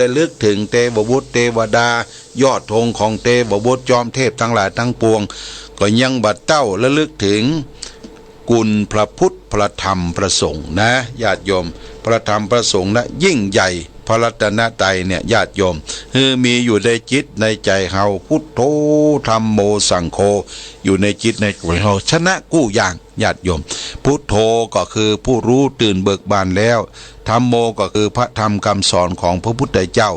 ระลึกถึงเทวบุตรเทวดายอดธงของเทวบุตรจอมเทพทั้งหลายทั้งปวงก็ยังบัดเต้าระลึกถึงกุลพระพุทธพระธรรมพระสงฆ์นะญาติโยมพระธรรมพระสงฆ์นะยิ่งใหญ่พระรัตนตรัยเนี่ยญาติโยมมีอยู่ในจิตในใจเฮาพุทโธธัมโมสังโฆอยู่ในจิตในใจเฮาชนะกู้อย่างญาติโยมพุทโธก็คือผู้รู้ตื่นเบิกบานแล้วธัมโมก็คือพระธรรมคำสอนของพระพุทธเจ้า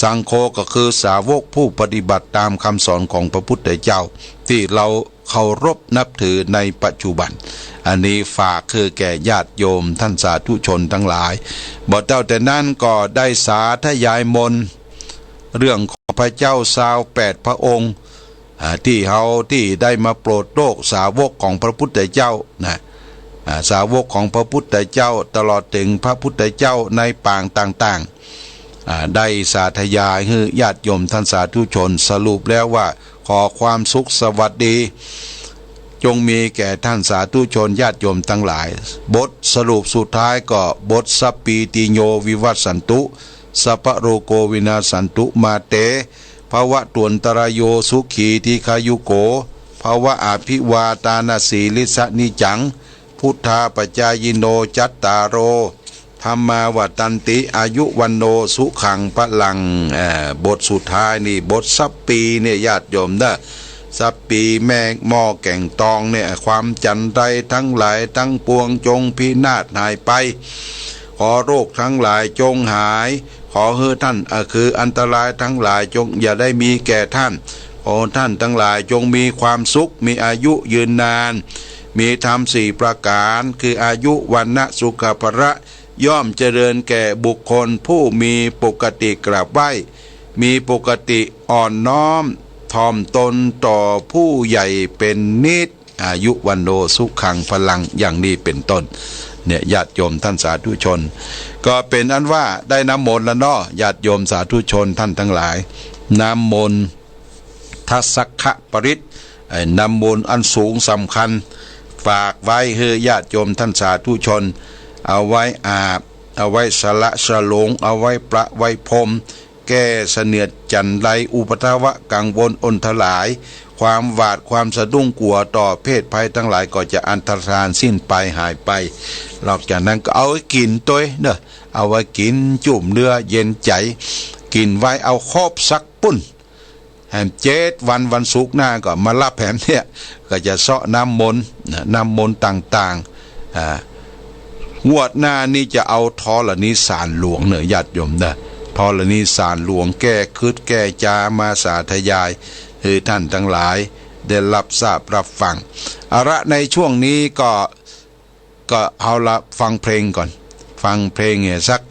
สังโฆก็คือสาวกผู้ปฏิบัติตามคำสอนของพระพุทธเจ้าที่เราเคารพนับถือในปัจจุบันอันนี้ฝากคือแก่ญาติโยมท่านสาธุชนทั้งหลายบ่เจ้าแต่นั้นก็ได้สาธยายมนต์เรื่องของพระเจ้า28พระองค์ที่เฮาที่ได้มาโปรดโลกสาวกของพระพุทธเจ้านะสาวกของพระพุทธเจ้าตลอดถึงพระพุทธเจ้าในปางต่างๆได้สาธยายให้ญาติโยมท่านสาธุชนสรุปแล้วว่าขอความสุขสวัสดีจงมีแก่ท่านสาธุชนญาติโยมทั้งหลายบทสรุปสุดท้ายก็บทสัพปีติโยวิวัสสันตุสัพพโรโกวินาสันตุมาเตภวะตวนตรายโยสุขีทีขายุโกภวะอภิวาตานาสีลิสนิจังพุทธาปจายโนจัตตารโรธรรมาวัตันติอายุวันโนสุขังพลังบทสุดท้ายนี่บทสัพปีเนี่ยญาติโยมนะสัพปีแม่หม้อแก่งตองเนี่ยความจันไรทั้งหลายทั้งปวงจงพินาศหายไปขอโรคทั้งหลายจงหายขอให้ท่านคืออันตรายทั้งหลายจงอย่าได้มีแก่ท่านขอท่านทั้งหลายจงมีความสุขมีอายุยืนนานมีธรรม4ประการคืออายุวันนะสุขภระย่อมเจริญแก่บุคคลผู้มีปกติกราบไหว้มีปกติอ่อนน้อมถ่อมตนต่อผู้ใหญ่เป็นนิจอายุวันโนสุขังพลังอย่างนี้เป็นต้นเนี่ยญาติโยมท่านสาธุชนก็เป็นอันว่าได้น้ำมนต์แล้วเนาะญาติโยมสาธุชนท่านทั้งหลายน้ำมนต์ทัสสะปริตน้ำมนต์อันสูงสำคัญฝากไว้ให้ญาติโยมท่านสาธุชนเอาไว้อาบเอาไว้สละสลงเอาไว้ประไว้พรมแก้เสนียดจันไรอุปทวะกังวลอนทลายความหวาดความสะดุ้งกลัวต่อเพศภัยทั้งหลายก็จะอันตรธานสิ้นไปหายไปหลังจากนั้นก็เอาไว้กินตัวเนอะเอาไว้กินจุ่มเนื้อเย็นใจกินไว้เอาครบสักปุ้นแหมวันศุกร์หน้าก็มารับแหมเนี่ยก็จะเสาะน้ำมนต์ต่างงวดหน้านี่จะเอาธรณีสารหลวงเนอะญาติโยมนะธรณีสารหลวงแก้คืดแก้จามาสาธยายให้ท่านทั้งหลายได้รับทราบรับฟังเอาละในช่วงนี้ก็เอาละฟังเพลงก่อนฟังเพลงเนี่ยสัก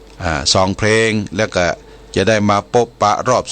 2 เพลงแล้วก็จะได้มาพบปะรอบ